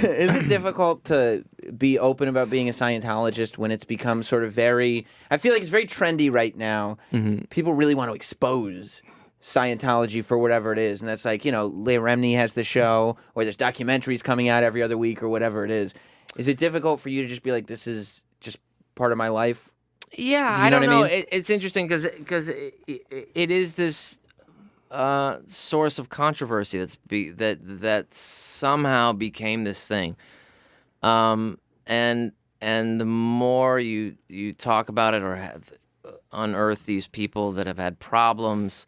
Is it difficult to be open about being a Scientologist when it's become sort of very... I feel like it's very trendy right now. Mm-hmm. People really want to expose Scientology for whatever it is. And that's like, Leah Remini has the show, or there's documentaries coming out every other week or whatever it is. Is it difficult for you to just be like, this is just part of my life? Yeah, Do you know I don't what I know. mean? It's interesting because it is this source of controversy that somehow became this thing, and the more you talk about it or have unearth these people that have had problems,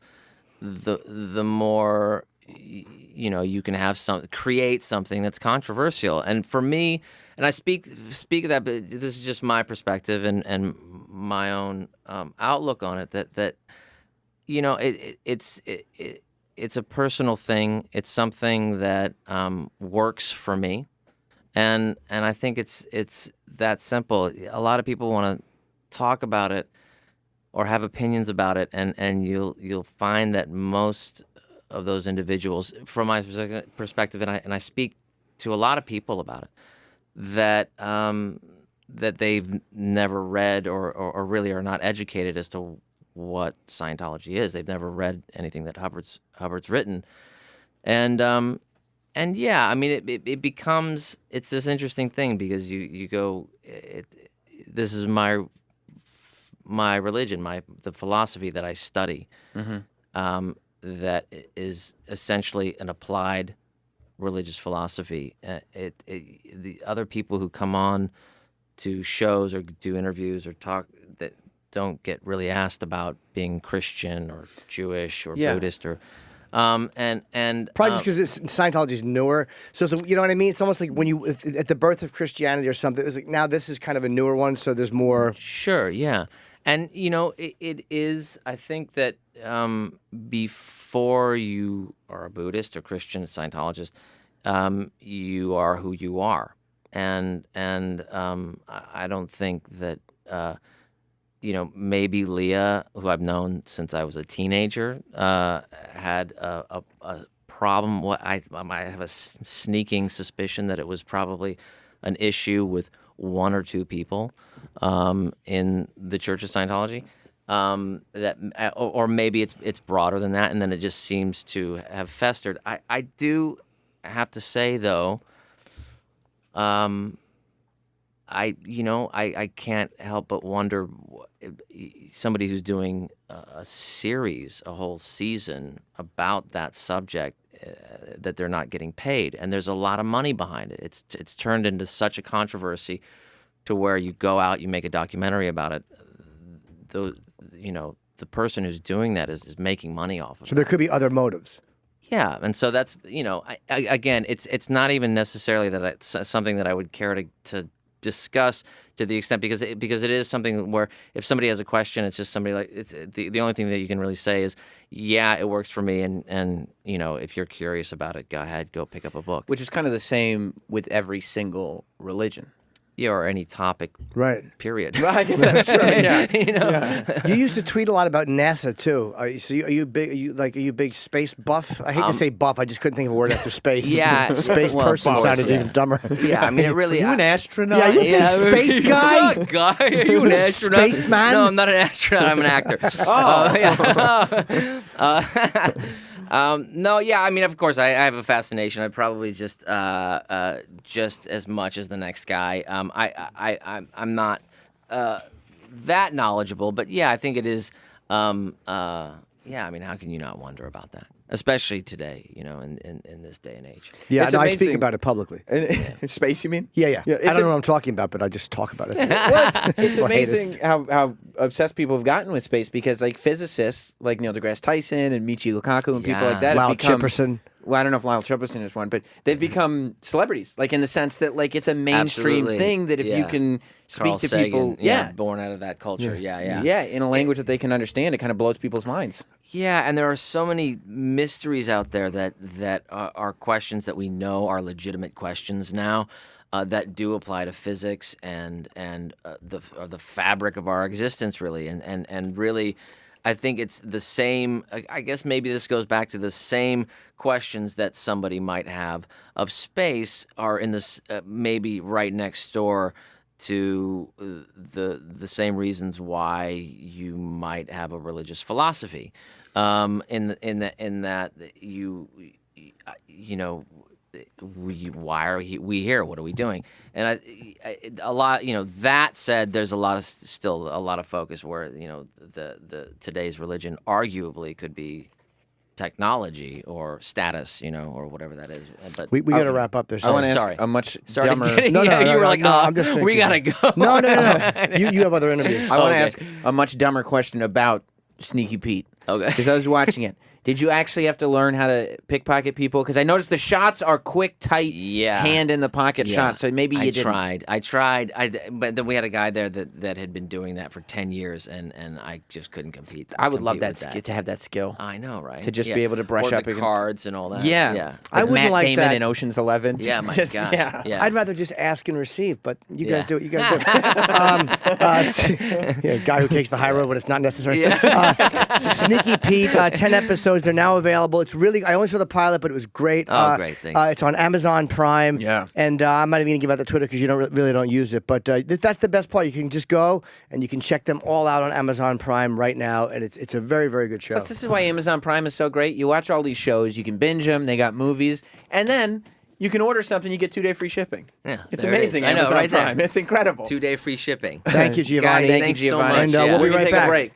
the more you can have create something that's controversial. And for me, and I speak of that, but this is just my perspective and my own outlook on it. That it's a personal thing. It's something that works for me, and I think it's that simple. A lot of people want to talk about it or have opinions about it, and you'll find that most of those individuals, from my perspective, and I speak to a lot of people about it, that they've never read or really are not educated as to what Scientology is. They've never read anything that Hubbard's written, and yeah, I mean it becomes it's this interesting thing because you go this is my religion, the philosophy that I study, that is essentially an applied religious philosophy. The other people who come on to shows or do interviews or talk that don't get really asked about being Christian or Jewish or Buddhist or and probably just because Scientology is newer. So you know what I mean? It's almost like when at the birth of Christianity or something. It's like now this is kind of a newer one, so there's more. Sure, yeah. And, it is, I think that before you are a Buddhist or Christian, Scientologist, you are who you are. And I don't think that, maybe Leah, who I've known since I was a teenager, had a problem. I have a sneaking suspicion that it was probably an issue with one or two people in the Church of Scientology, or maybe it's broader than that, and then it just seems to have festered. I do have to say though, I can't help but wonder somebody who's doing a series, a whole season about that subject, that they're not getting paid, and there's a lot of money behind it. It's turned into such a controversy to where you go out, you make a documentary about it. The person who's doing that is making money off of it. So there could be other motives. Yeah, and so that's again, it's not even necessarily that it's something that I would care to discuss to the extent because it is something where if somebody has a question, it's just somebody like it's the only thing that you can really say is yeah, it works for me, and if you're curious about it, go ahead, go pick up a book. Which is kind of the same with every single religion. Yeah, or any topic, right? Period. Well, I guess that's true. Yeah, Yeah. You used to tweet a lot about NASA too. So are you big? Are you big space buff? I hate to say buff. I just couldn't think of a word after space. Yeah, space person sounded even dumber. Yeah, I mean it really. Are you an astronaut? Yeah, you big space guy. Guy, are you an astronaut? Spaceman? No, I'm not an astronaut. I'm an actor. No, yeah, I mean, of course, I have a fascination. I probably just as much as the next guy. I'm not that knowledgeable, but yeah, I think it is. Yeah, I mean, how can you not wonder about that? Especially today, in this day and age. Yeah, It's no, I speak amazing. about it publicly. Space, you mean? Yeah. it's I don't know what I'm talking about, but I just talk about it. Well, it's Well, hate amazing how obsessed people have gotten with space because, like, physicists like Neil deGrasse Tyson and Michio Lukaku and people like that Lyle have become... Chipperson. Well, I don't know if Lyle Chipperson is one, but they've become celebrities, like in the sense that, like, it's a mainstream Absolutely. thing that if you can speak Carl to Sagan, people... born out of that culture. Yeah. Yeah, in a language that they can understand, it kind of blows people's minds. Yeah, and there are so many mysteries out there that are questions that we know are legitimate questions now, that do apply to physics and the fabric of our existence, really, and really, I think it's the same. I guess maybe this goes back to the same questions that somebody might have of space are in this maybe right next door to the same reasons why you might have a religious philosophy. In that you know. Why are we here? What are we doing? And a lot, that said, there's still a lot of focus where, the today's religion arguably could be technology or status, or whatever that is. But we got to wrap up there. I want to Sorry. ask a much Sorry. dumber. No, you were like, I'm just we gotta go. No. You have other interviews. I want to Okay. ask a much dumber question about Sneaky Pete. Okay. Because I was watching it. Did you actually have to learn how to pickpocket people? Because I noticed the shots are quick, tight, hand in the pocket shots. So maybe you didn't. I tried. But then we had a guy there that had been doing that for 10 years, and I just couldn't compete. I would love with to have that skill. I know, right? To just be able to brush or up the against cards and all that. Yeah. Yeah. Like I wouldn't Matt like Damon that. in Ocean's 11. Yeah, my Just- gosh. yeah. Yeah. I'd rather just ask and receive, but you guys Yeah. do what you got to do. Guy who takes the high road when it's not necessary. Sneaky Pete, 10 episodes. They're now available. It's really, I only saw the pilot, but it was great. Oh, great. Thanks. It's on Amazon Prime. Yeah. And I'm not even going to give out the Twitter because you really don't use it. But that's the best part. You can just go and you can check them all out on Amazon Prime right now. And it's a very, very good show. Plus, this is why Amazon Prime is so great. You watch all these shows, you can binge them, they got movies, and then you can order something, you get 2-day free shipping. Yeah, It's there it amazing, is. I know, Amazon right there. Prime. It's incredible. 2-day free shipping. Thank you, Giovanni. Guys, Thank you, thanks so Giovanni. much. And Yeah. we'll be We can right take back. a break.